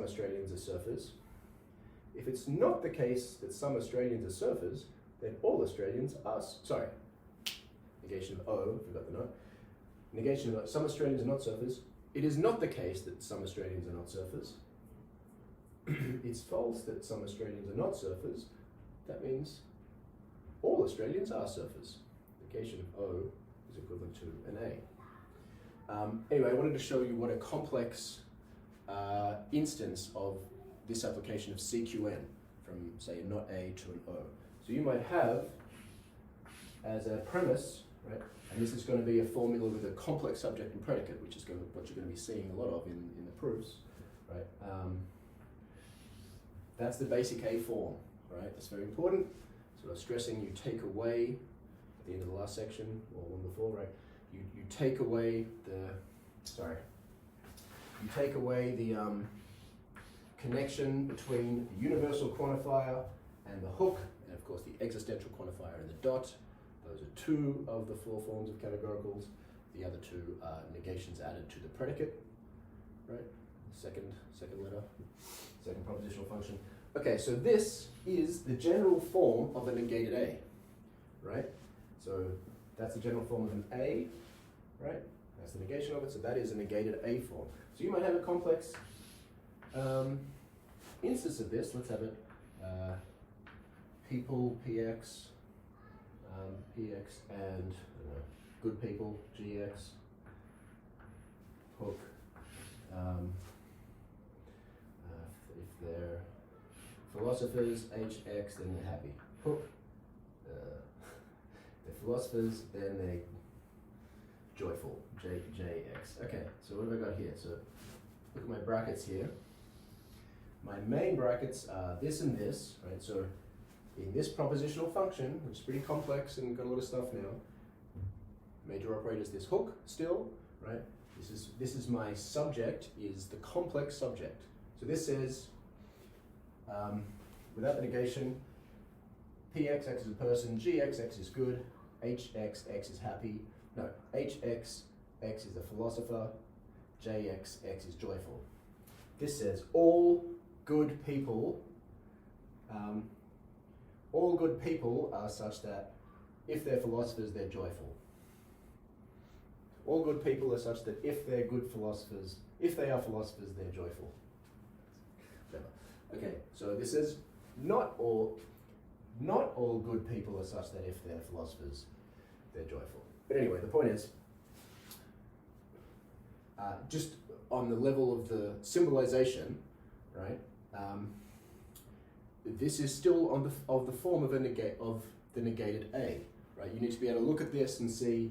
Australians are surfers. If it's not the case that some Australians are surfers, then all Australians are, sorry, negation of O, forgot the note. Negation of some Australians are not surfers. It is not the case that some Australians are not surfers. It's false that some Australians are not surfers. That means all Australians are surfers. Negation of O is equivalent to an A. Anyway, I wanted to show you what a complex instance of this application of CQN from, say, a not A to an O. So you might have as a premise, right, and this is going to be a formula with a complex subject and predicate, which is what you're going to be seeing a lot of in the proofs, right? That's the basic A form, right? That's very important. So I was stressing you take away, at the end of the last section, or one before, right? You take away the, you take away the connection between the universal quantifier and the hook, and of course the existential quantifier and the dot. Those are two of the four forms of categoricals. The other two are negations added to the predicate, right? Second letter, second propositional function. Okay, so this is the general form of a negated A, right? So that's the general form of an A, right? That's the negation of it, so that is a negated A form. So you might have a complex instance of this. Let's have it. People, PX, PX, and good people, GX, hook. If they're philosophers, HX, then they're happy. Hook. They're philosophers, then they're joyful, JX. Okay, so what have I got here? So look at my brackets here. My main brackets are this and this, right? So in this propositional function, which is pretty complex and got a lot of stuff now, major operator is this hook still, right? This is my subject, is the complex subject. So this says, without the negation, PX, X is a person, GX, X is good, HX, X is happy. No, HX, X is a philosopher, JX, X is joyful. This says all good people are such that if they're philosophers, they're joyful. All good people are such that if they're good philosophers, if they are philosophers, they're joyful. Okay, so this is not all good people are such that if they're philosophers, they're joyful. But anyway, the point is, just on the level of the symbolization, right? This is still of the form of the negated A, right? You need to be able to look at this and see,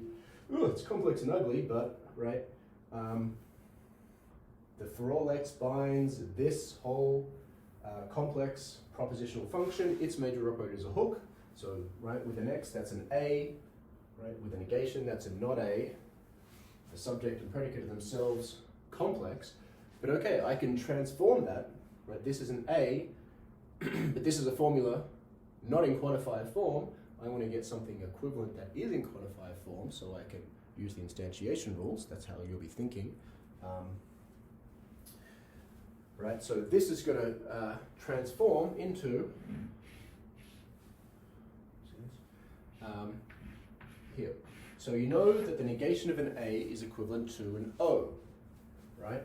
oh, it's complex and ugly, but right, the for all x binds this whole complex propositional function. Its major operator is a hook, so right with an x that's an A, right? With a negation that's a not A. The subject and predicate are themselves complex, but okay, I can transform that. Right, this is an A, but this is a formula not in quantifier form. I want to get something equivalent that is in quantifier form, so I can use the instantiation rules. That's how you'll be thinking. Right, so this is going to transform into here. So you know that the negation of an A is equivalent to an O, right?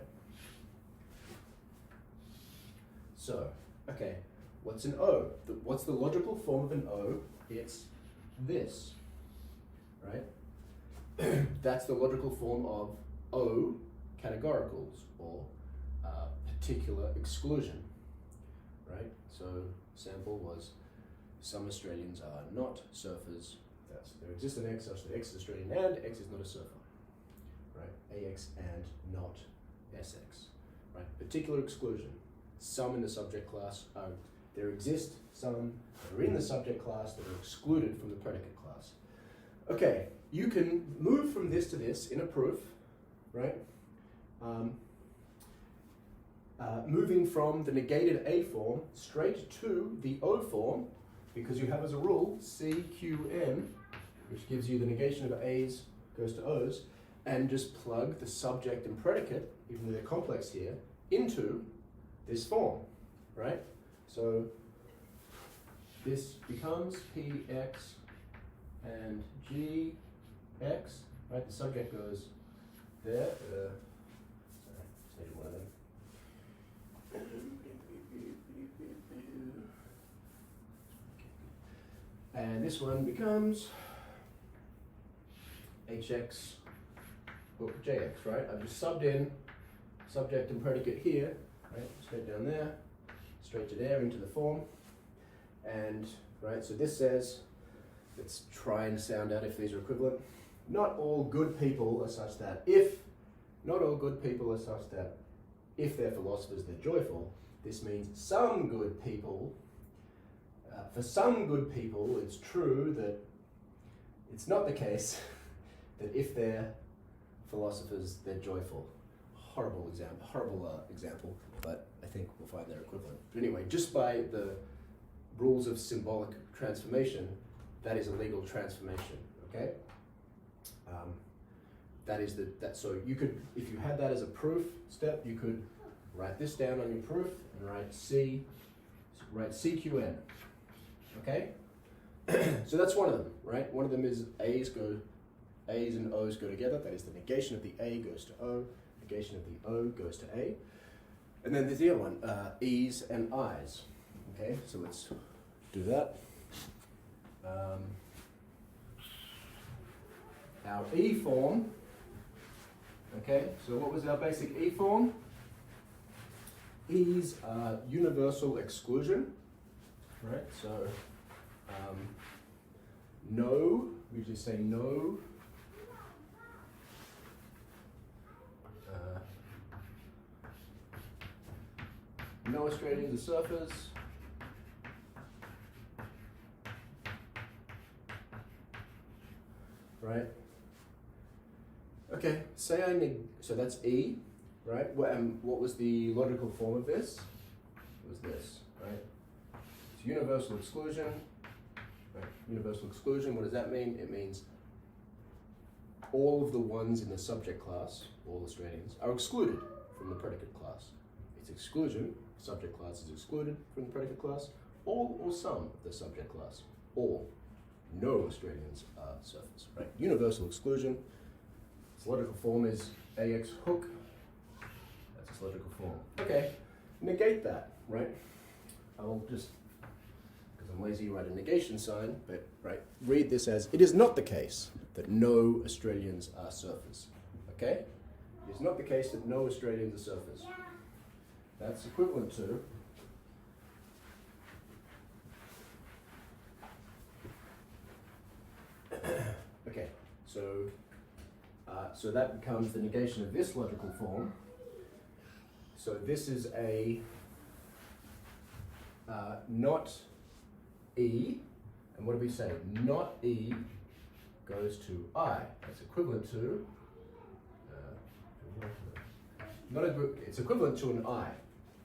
So, okay, what's an O? What's the logical form of an O? It's this, right? That's the logical form of O categoricals, or particular exclusion, right? So sample was some Australians are not surfers. There exists an X such that X is Australian and X is not a surfer, right? AX and not SX, right? Particular exclusion. Some in the subject class are, there exist some that are in the subject class that are excluded from the predicate class. Okay, you can move from this to this in a proof, right? Moving from the negated A form straight to the O form, because you have as a rule CQN, which gives you the negation of A's goes to O's, and just plug the subject and predicate, even though they're complex here, into this form, right? So this becomes Px and Gx, right? The subject goes there. Sorry, just needed one of them. And this one becomes Hx hook Jx, right? I've just subbed in subject and predicate here, right? Straight down there, straight to there into the form. And, right, so this says, let's try and sound out if these are equivalent. Not all good people are such that if they're philosophers, they're joyful. This means some good people, for some good people, it's true that it's not the case that if they're philosophers, they're joyful. Horrible example, but I think we'll find they're equivalent. But anyway, just by the rules of symbolic transformation, that is a legal transformation, okay? So you could, if you had that as a proof step, you could write this down on your proof and write CQN, okay? So that's one of them, right? One of them is A's and O's go together. That is the negation of the A goes to O, negation of the O goes to A. And then there's the other one, E's and I's. Okay, so let's do that. Our E form, okay, so what was our basic E form? E's universal exclusion, right? So no, we just say no. No Australians are surfers. Right? Okay, so that's E, right? What was the logical form of this? It was this, right? It's universal exclusion. Right? Universal exclusion, what does that mean? It means all of the ones in the subject class, all Australians, are excluded from the predicate class. It's exclusion, subject class is excluded from the predicate class, all or some of the subject class, all. No Australians are surfers, right? Universal exclusion. Its logical form is AX hook. That's its logical form. Okay, negate that, right? I'll just, because I'm lazy, write a negation sign, but right, read this as, it is not the case that no Australians are surfers, okay? It is not the case that no Australians are surfers. That's equivalent to okay, so that becomes the negation of this logical form. So this is a not E, and what do we say? Not E goes to I. That's equivalent to it's equivalent to an I,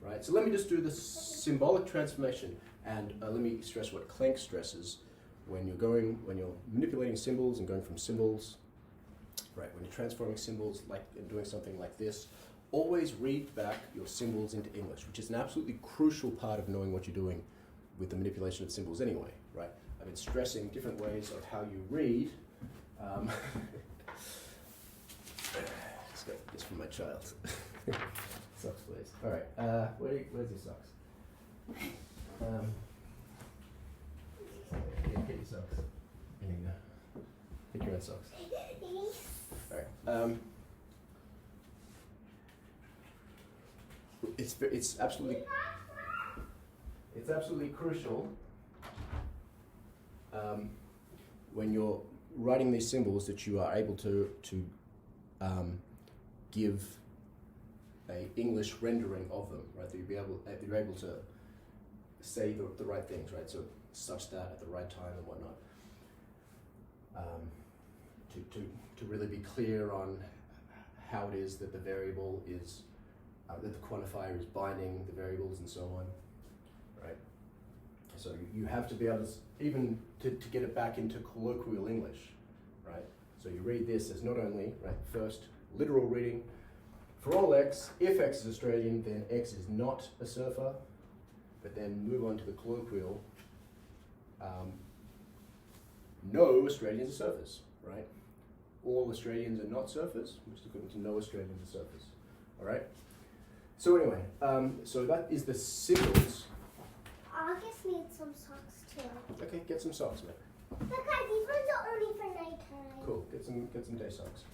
right? So let me just do the symbolic transformation, and let me stress what Klenk stresses. When you're manipulating symbols and going from symbols, right, when you're transforming symbols and doing something like this, always read back your symbols into English, which is an absolutely crucial part of knowing what you're doing with the manipulation of symbols anyway, right? I've been stressing different ways of how you read. Just get this from my child. Socks, please. All right, where's your socks? Get your socks. Get your own socks. All right. It's absolutely crucial when you're writing these symbols that you are able to give a English rendering of them, right? That you're able to say the right things, right? So such that at the right time and whatnot. To really be clear on how it is that the variable is, that the quantifier is binding the variables and so on, right? So you have to be able to, even to get it back into colloquial English, right? So you read this as not only, right, first literal reading For all x, if x is Australian, then x is not a surfer. But then move on to the colloquial. No Australians are surfers, right? All Australians are not surfers, which is equivalent to no Australians are surfers. All right. So anyway, so that is the symbols. I just need some socks too. Okay, get some socks, mate. Because these ones are only for nighttime. Cool. Get some day socks.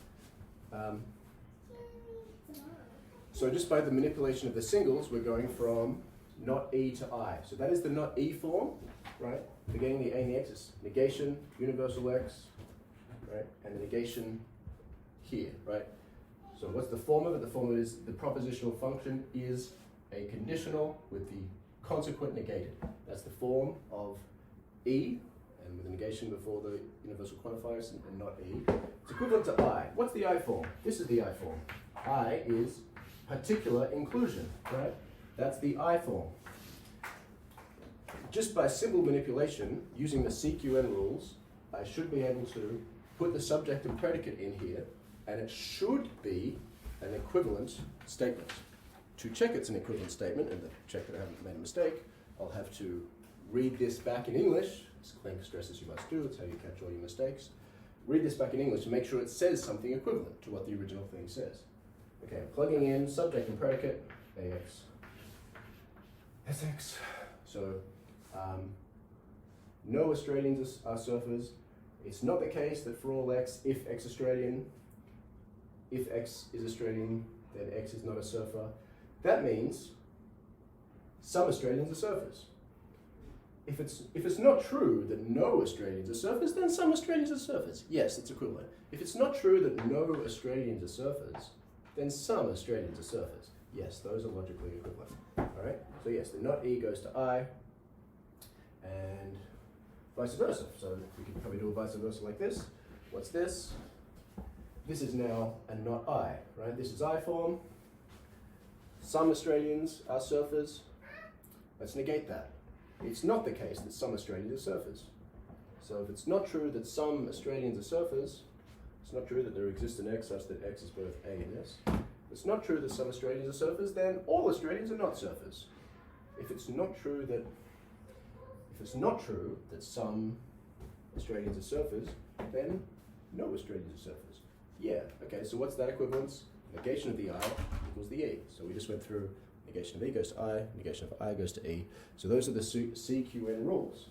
So just by the manipulation of the singles, we're going from not E to I. So that is the not E form, right? Beginning the A and the X's. Negation, universal X, right? And the negation here, right? So what's the form of it? The form of it is the propositional function is a conditional with the consequent negated. That's the form of E, and with a negation before the universal quantifiers and not E. It's equivalent to I. What's the I form? This is the I form. I is particular inclusion, right? That's the I form. Just by symbol manipulation, using the CQN rules, I should be able to put the subject and predicate in here, and it should be an equivalent statement. To check it's an equivalent statement, and to check that I haven't made a mistake, I'll have to read this back in English, as Klenk stresses you must do, it's how you catch all your mistakes. Read this back in English and make sure it says something equivalent to what the original thing says. Okay, I'm plugging in subject and predicate, AX, SX. So, no Australians are surfers. It's not the case that for all X, if X Australian, if X is Australian, then X is not a surfer. That means some Australians are surfers. If it's not true that no Australians are surfers, then some Australians are surfers. Yes, it's equivalent. If it's not true that no Australians are surfers, then some Australians are surfers. Yes, those are logically equivalent. All right. So yes, the not E goes to I, and vice versa. So we can probably do a vice versa like this. What's this? This is now a not I, right? This is I form. Some Australians are surfers. Let's negate that. It's not the case that some Australians are surfers. So if it's not true that some Australians are surfers, it's not true that there exists an X such that X is both A and S. It's not true that some Australians are surfers, then all Australians are not surfers. If it's not true that some Australians are surfers, then no Australians are surfers. Yeah, okay, so what's that equivalence? Negation of the I equals the E. So we just went through negation of E goes to I, negation of I goes to E. So those are the CQN rules.